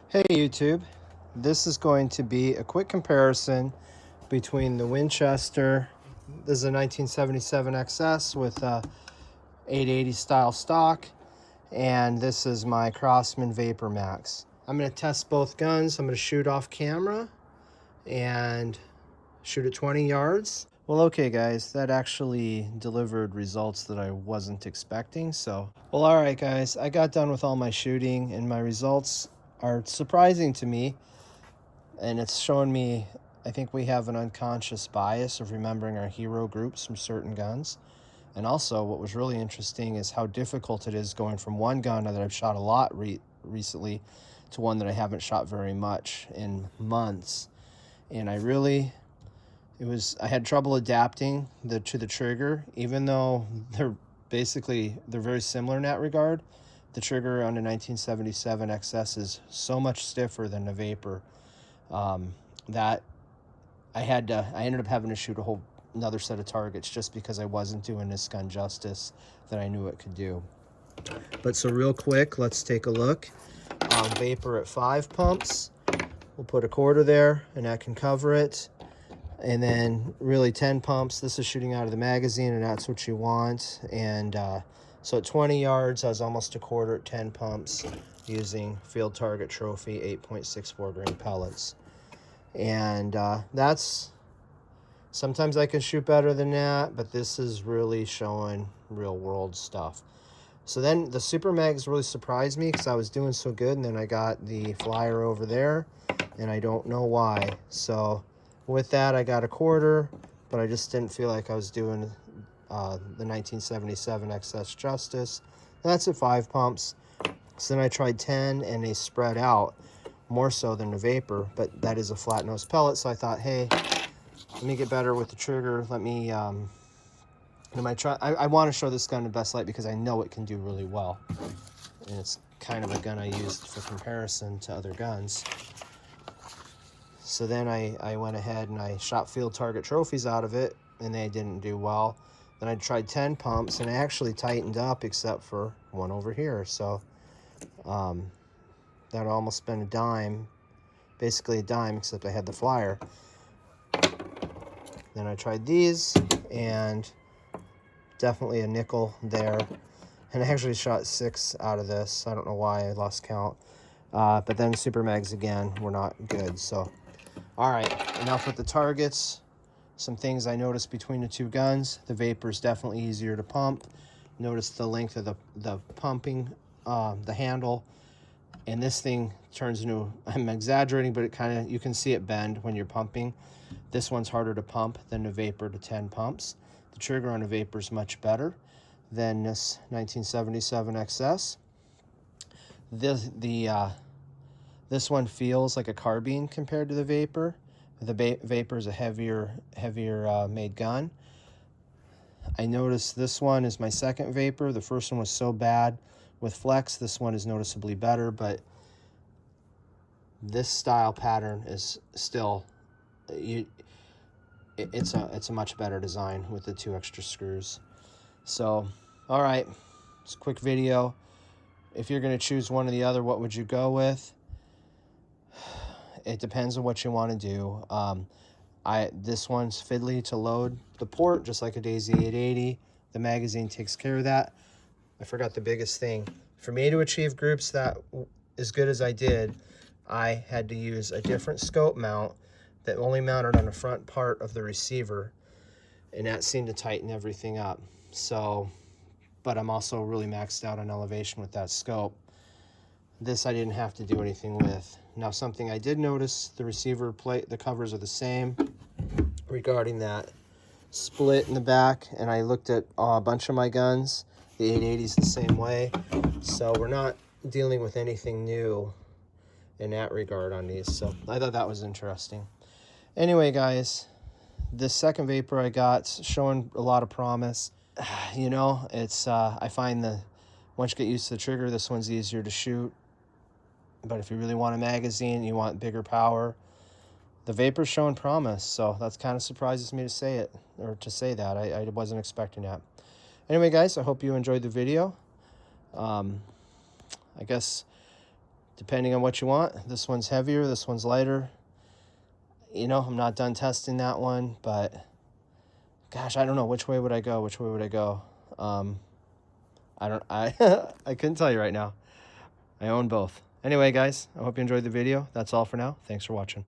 Hey YouTube, this is going to be a quick comparison between the Winchester. This is a 1977 XS with 880 style stock, and this is my Crosman Vapor Max. I'm going to test both guns. I'm going to shoot off camera and shoot at 20 yards. Well, okay guys, that actually delivered results that I wasn't expecting. Well, all right guys, I got done with all my shooting and my results are surprising to me, and it's showing me, I think we have an unconscious bias of remembering our hero groups from certain guns. And also what was really interesting is how difficult it is going from one gun that I've shot a lot recently to one that I haven't shot very much in months. And I had trouble adapting to the trigger, even though they're very similar in that regard. The trigger on the 1977 XS is so much stiffer than the Vapor that I ended up having to shoot another set of targets just because I wasn't doing this gun justice that I knew it could do. But so real quick, let's take a look. Vapor at 5 pumps. We'll put a quarter there and that can cover it. And then really 10 pumps, this is shooting out of the magazine and that's what you want. And so at 20 yards, I was almost a quarter at 10 pumps using Field Target Trophy 8.64 grain pellets. And sometimes I can shoot better than that, but this is really showing real world stuff. So then the Super Mags really surprised me because I was doing so good, and then I got the Flyer over there, and I don't know why. So with that, I got a quarter, but I just didn't feel like I was doing the 1977 XS justice. That's at 5 pumps. So then I tried 10, and they spread out more so than the Vapor, but that is a flat nose pellet. So I thought, hey, let me get better with the trigger. Let me I want to show this gun in best light because I know it can do really well, and it's kind of a gun I used for comparison to other guns. So then I went ahead and I shot Field Target Trophies out of it, and they didn't do well. Then I tried 10 pumps, and I actually tightened up except for one over here. So that almost been a dime, basically a dime, except I had the Flyer. Then I tried these, and definitely a nickel there. And I actually shot 6 out of this. I don't know why, I lost count. But then Super Mags again were not good. So, all right, enough with the targets. Some things I noticed between the two guns. The Vapor is definitely easier to pump. Notice the length of the pumping, the handle. And this thing turns into, I'm exaggerating, but you can see it bend when you're pumping. This one's harder to pump than the Vapor to 10 pumps. The trigger on the Vapor is much better than this 1977 XS. This one feels like a carbine compared to the Vapor. The Vapor is a heavier made gun. I noticed this one is my second Vapor. The first one was so bad with flex. This one is noticeably better, but this style pattern is still, it's a much better design with the 2 extra screws. So, all right, it's a quick video. If you're going to choose one or the other, what would you go with? It depends on what you want to do. This one's fiddly to load the port, just like a Daisy 880. The magazine takes care of that. I forgot the biggest thing. For me to achieve groups that as good as I did, I had to use a different scope mount that only mounted on the front part of the receiver, and that seemed to tighten everything up. So, but I'm also really maxed out on elevation with that scope. This I didn't have to do anything with. Now, something I did notice, the receiver plate, the covers are the same regarding that split in the back, and I looked at a bunch of my guns. The 880 is the same way, so we're not dealing with anything new in that regard on these. So I thought that was interesting. Anyway, guys, this second Vapor I got showing a lot of promise. You know, it's I find once you get used to the trigger, this one's easier to shoot. But if you really want a magazine, you want bigger power, the Vapor's showing promise. So that's kind of surprises me to say it, or to say that. I wasn't expecting that. Anyway, guys, I hope you enjoyed the video. I guess depending on what you want. This one's heavier, this one's lighter. You know, I'm not done testing that one, but gosh, I don't know. Which way would I go? Which way would I go? I couldn't tell you right now. I own both. Anyway, guys, I hope you enjoyed the video. That's all for now. Thanks for watching.